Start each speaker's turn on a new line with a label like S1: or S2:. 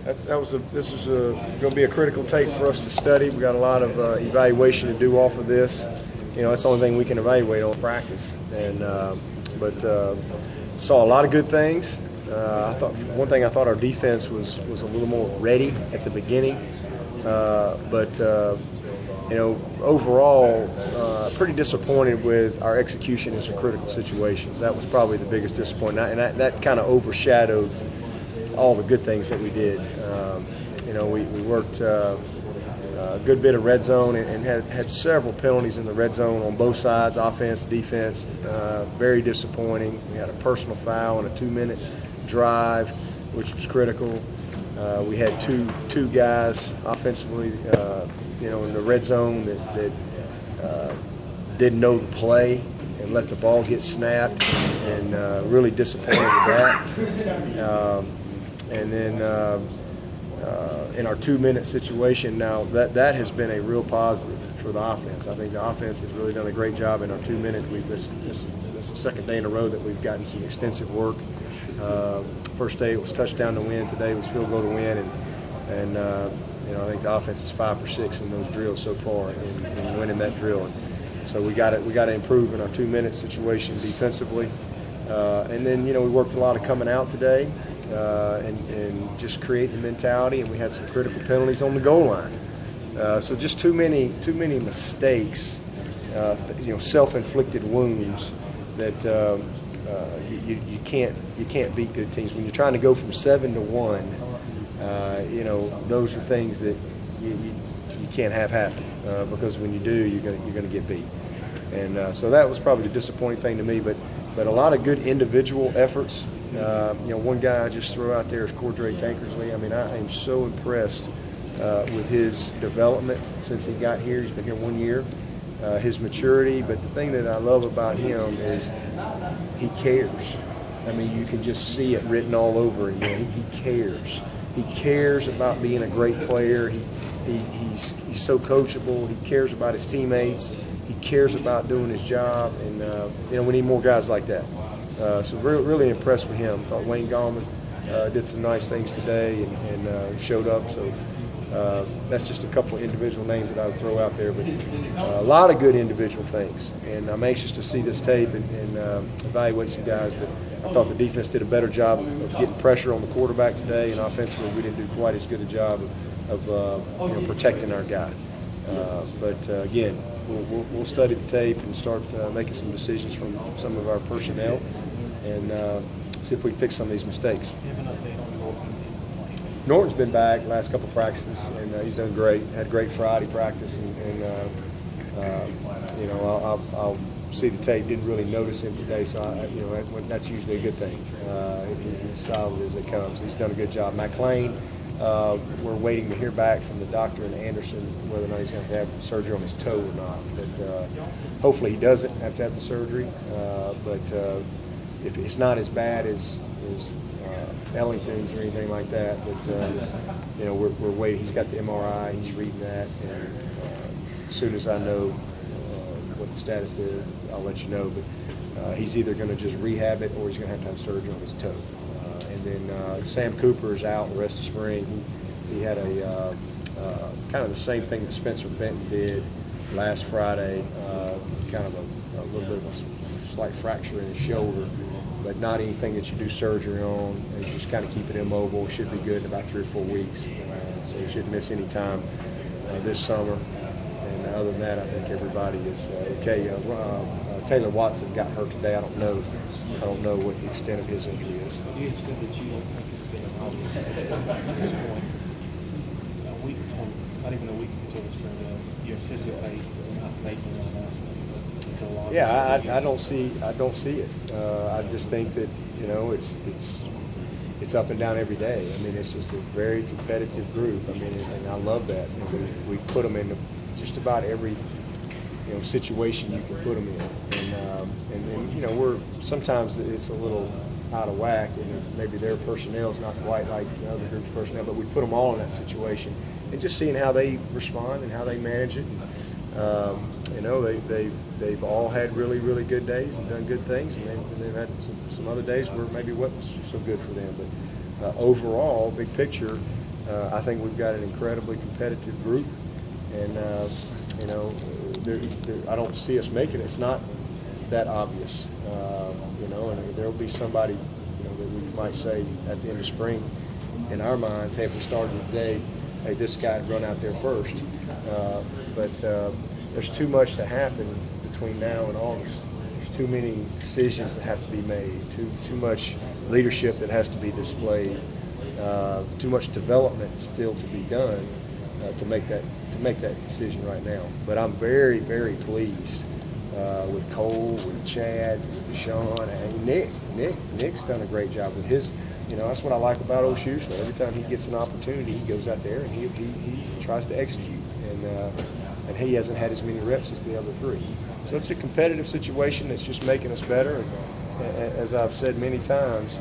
S1: This is going to be a critical tape for us to study. We got a lot of evaluation to do off of this. You know, that's the only thing we can evaluate on practice. And saw a lot of good things. I thought I thought our defense was a little more ready at the beginning, you know, overall, pretty disappointed with our execution in some critical situations. That was probably the biggest disappointment, and that kind of overshadowed all the good things that we did. You know, we worked a good bit of red zone and had several penalties in the red zone on both sides, offense, defense. Very disappointing. We had a personal foul on a 2-minute drive, which was critical. We had two guys offensively, you know, in the red zone that didn't know the play and let the ball get snapped, and really disappointed with that. And then in our 2-minute situation now, that has been a real positive for the offense. I think the offense has really done a great job in our 2-minute. This is the second day in a row that we've gotten some extensive work. First day it was touchdown to win. Today it was field goal to win, and you know, I think the offense is 5 for 6 in those drills so far in winning that drill. And so we got to improve in our 2-minute situation defensively. And then, you know, we worked a lot of coming out today and just create the mentality. And we had some critical penalties on the goal line. So just too many mistakes, you know, self-inflicted wounds that you can't beat good teams when you're trying to go from 7 to 1. You know, those are things that you can't have happen, because when you do, you're going to get beat. And so that was probably the disappointing thing to me. But a lot of good individual efforts. You know, one guy I just throw out there is Cordray Tankersley. I mean, I am so impressed with his development since he got here. He's been here 1 year. His maturity, but the thing that I love about him is he cares. I mean, you can just see it written all over him. He cares. He cares about being a great player. He's so coachable. He cares about his teammates. He cares about doing his job, and you know, we need more guys like that. So really impressed with him. Thought Wayne Gallman did some nice things today and showed up. So that's just a couple of individual names that I would throw out there, but a lot of good individual things. And I'm anxious to see this tape and evaluate some guys. But I thought the defense did a better job of getting pressure on the quarterback today, and offensively we didn't do quite as good a job of you know, protecting our guy. But again, we'll study the tape and start making some decisions from some of our personnel and see if we can fix some of these mistakes. Norton's been back last couple of practices, and he's done great. Had great Friday practice, and you know, I'll see the tape. Didn't really notice him today, so you know, that's usually a good thing. He's solid as it comes. He's done a good job. McLean, we're waiting to hear back from the doctor in Anderson whether or not he's going to have surgery on his toe or not. But hopefully he doesn't have to have the surgery. But if it's not as bad as Ellington's or anything like that, but you know, we're waiting. He's got the MRI. He's reading that, and as soon as I know what the status is, I'll let you know. But he's either going to just rehab it or he's going to have surgery on his toe. And then Sam Cooper is out the rest of spring. He had a kind of the same thing that Spencer Benton did last Friday, kind of a little bit of a slight fracture in his shoulder, but not anything that you do surgery on. You just kind of keep it immobile. Should be good in about 3 or 4 weeks. So he shouldn't miss any time this summer. And other than that, I think everybody is okay. Taylor Watson got hurt today. I don't know what the extent of his injury is.
S2: You have said that you don't think it's been an obvious at this point. A week from, not even a week until the spring does, you anticipate not making an announcement until August.
S1: Yeah, I don't see it. I just think that, you know, it's up and down every day. I mean, it's just a very competitive group. I mean, and I love that. And we put them in just about every, you know, situation you can put them in. And you know, sometimes it's a little out of whack, and maybe their personnel is not quite like the other group's personnel, but we put them all in that situation, and just seeing how they respond and how they manage it. And, you know, they've all had really good days and done good things, and they've had some other days where maybe it wasn't so good for them. But overall, big picture, I think we've got an incredibly competitive group, and you know, I don't see us making it. It's not that obvious, you know, and there'll be somebody, you know, that we might say at the end of spring in our minds, hey, if we started today, hey, this guy'd run out there first. But there's too much to happen between now and August. There's too many decisions that have to be made, too much leadership that has to be displayed, too much development still to be done to make that decision right now. But I'm very, very pleased with Cole, with Chad, with Deshaun, and Nick's done a great job with his. You know, that's what I like about O'Shushler. Every time he gets an opportunity, he goes out there and he tries to execute. And he hasn't had as many reps as the other three. So it's a competitive situation that's just making us better. And as I've said many times,